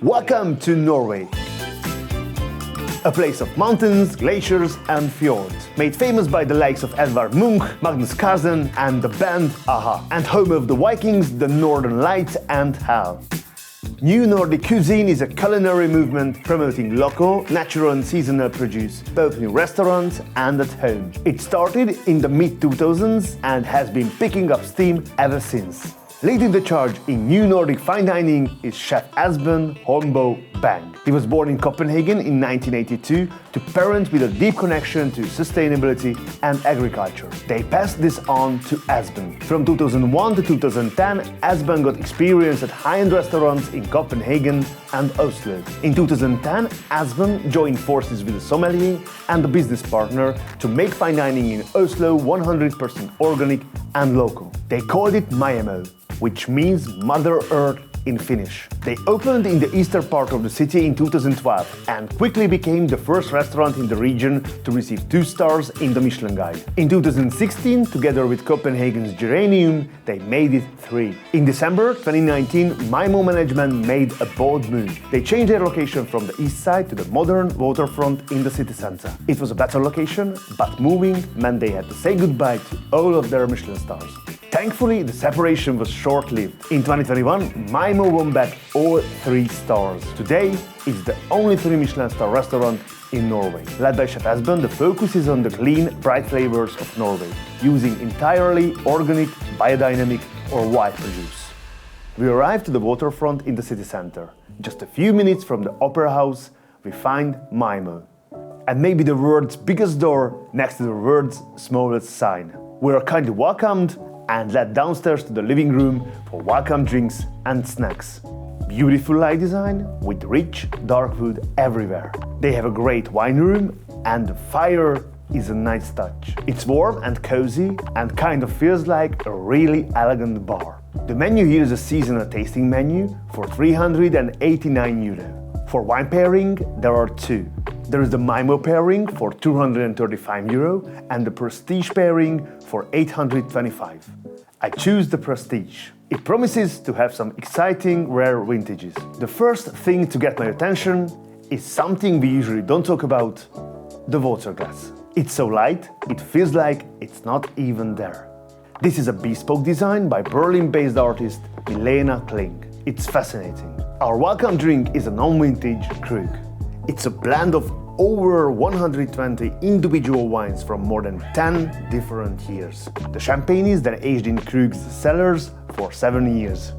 Welcome to Norway, a place of mountains, glaciers and fjords, made famous by the likes of Edvard Munch, Magnus Carlsen and the band a-ha, and home of the Vikings, the Northern Lights and Hal. New Nordic Cuisine is a culinary movement promoting local, natural and seasonal produce, both in restaurants and at home. It started in the mid-2000s and has been picking up steam ever since. Leading the charge in new Nordic fine dining is chef Esben Holmboe Bang. He was born in Copenhagen in 1982 to parents with a deep connection to sustainability and agriculture. They passed this on to Esben. From 2001 to 2010, Esben got experience at high-end restaurants in Copenhagen and Oslo. In 2010, Esben joined forces with a sommelier and a business partner to make fine dining in Oslo 100% organic and local. They called it Maaemo, which means Mother Earth in Finnish. They opened in the eastern part of the city in 2012 and quickly became the first restaurant in the region to receive 2 stars in the Michelin Guide. In 2016, together with Copenhagen's Geranium, they made it 3. In December 2019, Maaemo management made a bold move. They changed their location from the east side to the modern waterfront in the city center. It was a better location, but moving meant they had to say goodbye to all of their Michelin stars. Thankfully, the separation was short-lived. In 2021, Maaemo won back all 3 stars. Today, it's the only 3 Michelin star restaurant in Norway. Led by Chef Esben, the focus is on the clean, bright flavors of Norway, using entirely organic, biodynamic or wild produce. We arrived to the waterfront in the city center. Just a few minutes from the Opera House, we find Maaemo. And maybe the world's biggest door next to the world's smallest sign. We are kindly welcomed and led downstairs to the living room for welcome drinks and snacks. Beautiful light design with rich, dark wood everywhere. They have a great wine room and the fire is a nice touch. It's warm and cozy and kind of feels like a really elegant bar. The menu here is a seasonal tasting menu for €389. For wine pairing, there are 2. There is the Maaemo pairing for €235 and the Prestige pairing for €825. I choose the Prestige. It promises to have some exciting, rare vintages. The first thing to get my attention is something we usually don't talk about, the water glass. It's so light, it feels like it's not even there. This is a bespoke design by Berlin-based artist Milena Kling. It's fascinating. Our welcome drink is a non-vintage Krug. It's a blend of over 120 individual wines from more than 10 different years. The champagne is then aged in Krug's cellars for 7 years.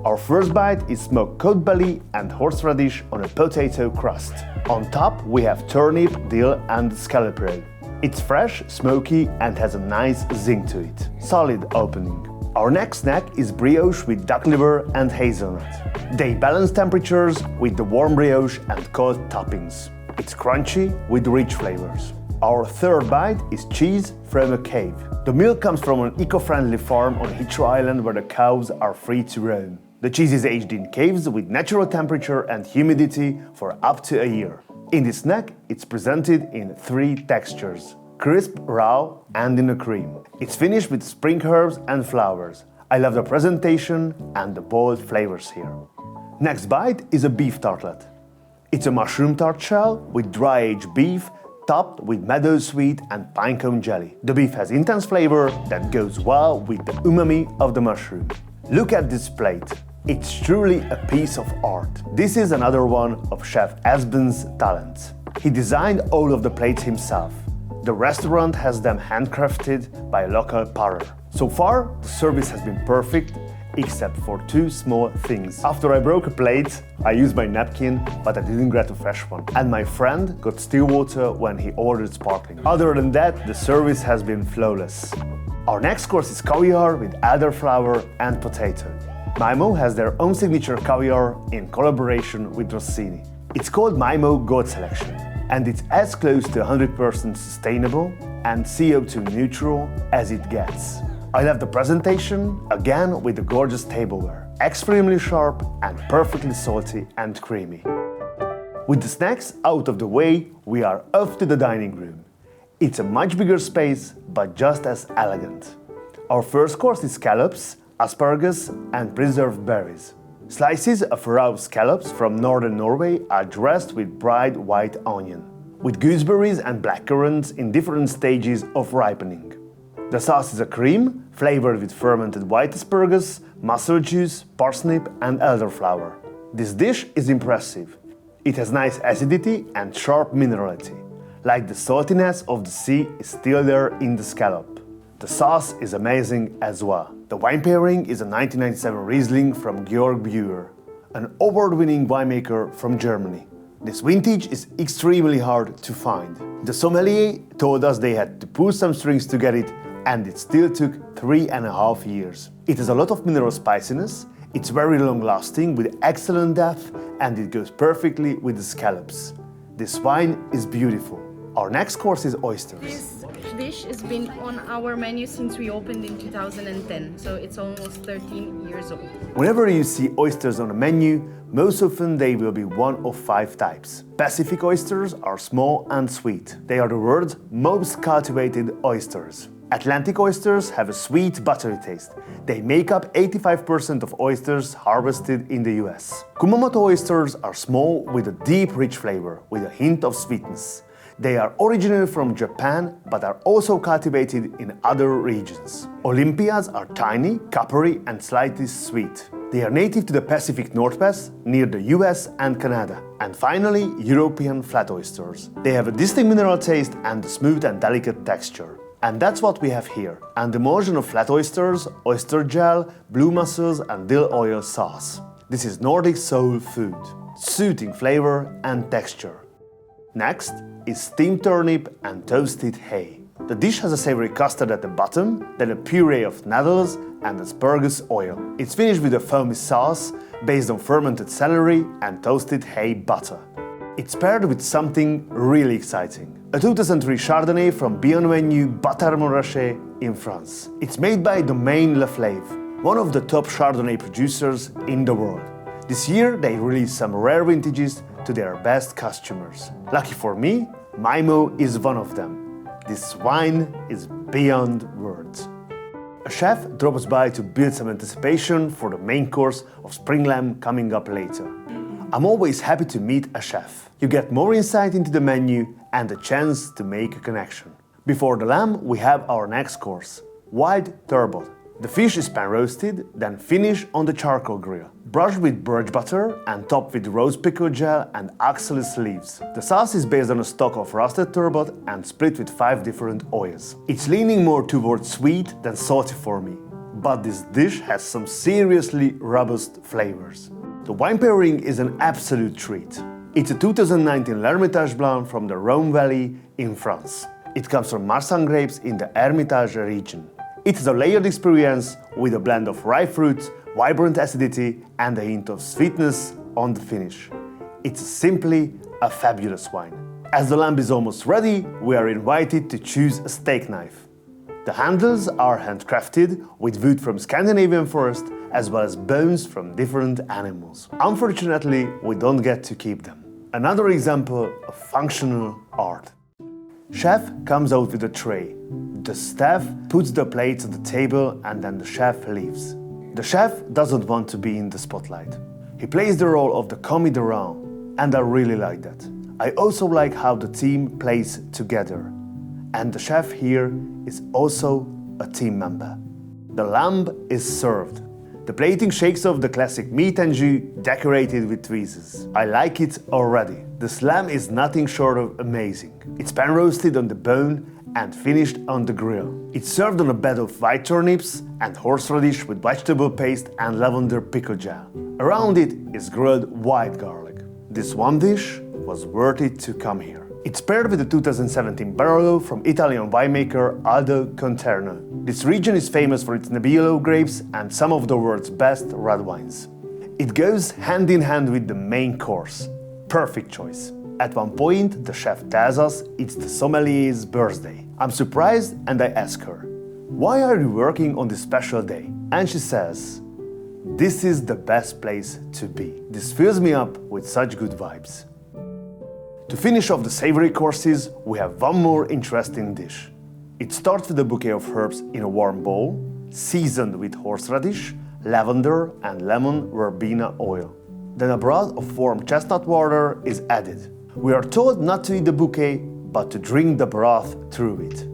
Our first bite is smoked cod belly and horseradish on a potato crust. On top we have turnip, dill and scallop roe. It's fresh, smoky and has a nice zing to it. Solid opening. Our next snack is brioche with duck liver and hazelnut. They balance temperatures with the warm brioche and cold toppings. It's crunchy with rich flavors. Our third bite is cheese from a cave. The milk comes from an eco-friendly farm on Hitro Island where the cows are free to roam. The cheese is aged in caves with natural temperature and humidity for up to a year. In this snack, it's presented in 3 textures: crisp, raw, and in a cream. It's finished with spring herbs and flowers. I love the presentation and the bold flavors here. Next bite is a beef tartlet. It's a mushroom tart shell with dry-aged beef topped with meadowsweet and pinecone jelly. The beef has intense flavor that goes well with the umami of the mushroom. Look at this plate. It's truly a piece of art. This is another one of Chef Esben's talents. He designed all of the plates himself. The restaurant has them handcrafted by a local potter. So far, the service has been perfect, except for 2 small things. After I broke a plate, I used my napkin, but I didn't get a fresh one. And my friend got still water when he ordered sparkling. Other than that, the service has been flawless. Our next course is caviar with elderflower and potato. Maaemo has their own signature caviar in collaboration with Rossini. It's called Maaemo Gold Selection, and it's as close to 100% sustainable and CO2 neutral as it gets. I love the presentation, again with the gorgeous tableware. Extremely sharp and perfectly salty and creamy. With the snacks out of the way, we are off to the dining room. It's a much bigger space, but just as elegant. Our first course is scallops, asparagus and preserved berries. Slices of raw scallops from northern Norway are dressed with bright white onion, with gooseberries and blackcurrants in different stages of ripening. The sauce is a cream flavored with fermented white asparagus, mussel juice, parsnip and elderflower. This dish is impressive. It has nice acidity and sharp minerality, like the saltiness of the sea is still there in the scallop. The sauce is amazing as well. The wine pairing is a 1997 Riesling from Georg Bührer, an award-winning winemaker from Germany. This vintage is extremely hard to find. The sommelier told us they had to pull some strings to get it, and it still took 3.5 years. It has a lot of mineral spiciness, it's very long-lasting with excellent depth, and it goes perfectly with the scallops. This wine is beautiful. Our next course is oysters. This dish has been on our menu since we opened in 2010, so it's almost 13 years old. Whenever you see oysters on a menu, most often they will be one of 5 types. Pacific oysters are small and sweet. They are the world's most cultivated oysters. Atlantic oysters have a sweet, buttery taste. They make up 85% of oysters harvested in the US. Kumamoto oysters are small with a deep, rich flavor, with a hint of sweetness. They are originally from Japan, but are also cultivated in other regions. Olympias are tiny, coppery and slightly sweet. They are native to the Pacific Northwest, near the US and Canada. And finally, European flat oysters. They have a distinct mineral taste and a smooth and delicate texture. And that's what we have here. An emulsion of flat oysters, oyster gel, blue mussels and dill oil sauce. This is Nordic soul food, soothing flavor and texture. Next is steamed turnip and toasted hay. The dish has a savory custard at the bottom, then a puree of nettles and asparagus oil. It's finished with a foamy sauce based on fermented celery and toasted hay butter. It's paired with something really exciting. A 2003 Chardonnay from Bienvenue Batar Montrachet in France. It's made by Domaine Le Fleuve, one of the top Chardonnay producers in the world. This year they released some rare vintages to their best customers. Lucky for me, Maaemo is one of them. This wine is beyond words. A chef drops by to build some anticipation for the main course of spring lamb coming up later. I'm always happy to meet a chef. You get more insight into the menu and a chance to make a connection. Before the lamb, we have our next course, wild turbot. The fish is pan-roasted, then finished on the charcoal grill, brushed with birch butter and topped with rose pickle gel and oxalis leaves. The sauce is based on a stock of roasted turbot and split with 5 different oils. It's leaning more towards sweet than salty for me, but this dish has some seriously robust flavors. The wine pairing is an absolute treat. It's a 2019 L'Hermitage Blanc from the Rhone Valley in France. It comes from Marsanne grapes in the Hermitage region. It is a layered experience with a blend of ripe fruits, vibrant acidity and a hint of sweetness on the finish. It's simply a fabulous wine. As the lamb is almost ready, we are invited to choose a steak knife. The handles are handcrafted with wood from Scandinavian forest as well as bones from different animals. Unfortunately, we don't get to keep them. Another example of functional art. Chef comes out with a tray. The staff puts the plates on the table and then the chef leaves. The chef doesn't want to be in the spotlight. He plays the role of the commis de rang, and I really like that. I also like how the team plays together. And the chef here is also a team member. The lamb is served. The plating shakes off the classic meat and jus decorated with tweezers. I like it already. This lamb is nothing short of amazing. It's pan roasted on the bone and finished on the grill. It's served on a bed of white turnips and horseradish with vegetable paste and lavender pickle gel. Around it is grilled white garlic. This one dish was worth it to come here. It's paired with the 2017 Barolo from Italian winemaker Aldo Conterno. This region is famous for its Nebbiolo grapes and some of the world's best red wines. It goes hand in hand with the main course. Perfect choice. At one point, the chef tells us it's the sommelier's birthday. I'm surprised and I ask her, "Why are you working on this special day?" And she says, "This is the best place to be." This fills me up with such good vibes. To finish off the savory courses, we have one more interesting dish. It starts with a bouquet of herbs in a warm bowl, seasoned with horseradish, lavender, and lemon verbena oil. Then a broth of warm chestnut water is added. We are told not to eat the bouquet, but to drink the broth through it.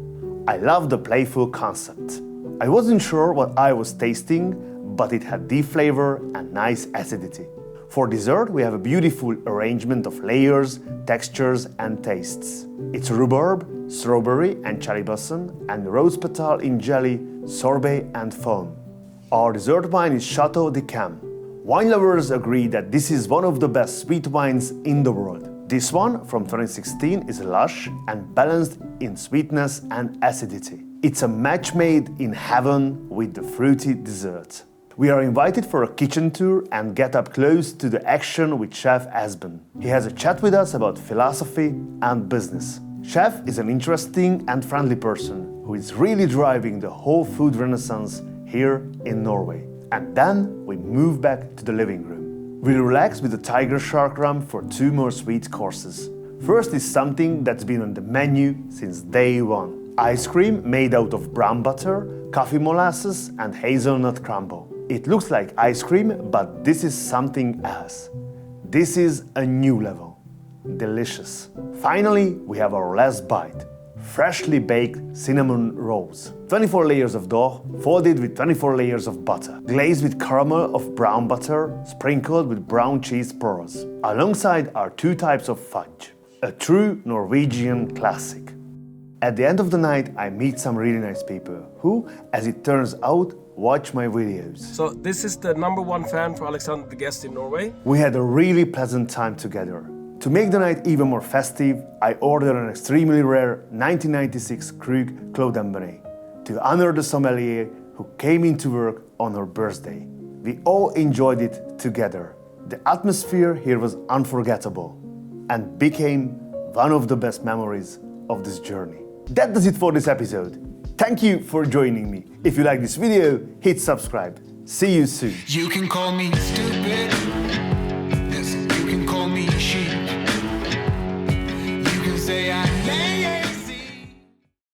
I love the playful concept. I wasn't sure what I was tasting, but it had deep flavor and nice acidity. For dessert, we have a beautiful arrangement of layers, textures, and tastes. It's rhubarb, strawberry and cherry blossom, and rose petal in jelly, sorbet, and foam. Our dessert wine is Chateau de Cam. Wine lovers agree that this is one of the best sweet wines in the world. This one, from 2016, is lush and balanced in sweetness and acidity. It's a match made in heaven with the fruity dessert. We are invited for a kitchen tour and get up close to the action with Chef Esben. He has a chat with us about philosophy and business. Chef is an interesting and friendly person who is really driving the whole food renaissance here in Norway. And then we move back to the living room. We relax with the tiger shark rum for 2 more sweet courses. First is something that's been on the menu since day one. Ice cream made out of brown butter, coffee molasses, and hazelnut crumble. It looks like ice cream, but this is something else. This is a new level. Delicious. Finally, we have our last bite. Freshly baked cinnamon rolls. 24 layers of dough, folded with 24 layers of butter. Glazed with caramel of brown butter, sprinkled with brown cheese pearls. Alongside are 2 types of fudge. A true Norwegian classic. At the end of the night, I meet some really nice people who, as it turns out, watch my videos. So this is the #1 fan for Alexander the Guest in Norway. We had a really pleasant time together. To make the night even more festive, I ordered an extremely rare 1996 Krug Clos to honor the sommelier who came into work on her birthday. We all enjoyed it together. The atmosphere here was unforgettable and became one of the best memories of this journey. That does it for this episode. Thank you for joining me. If you like this video, hit subscribe. See you soon. You can call me stupid.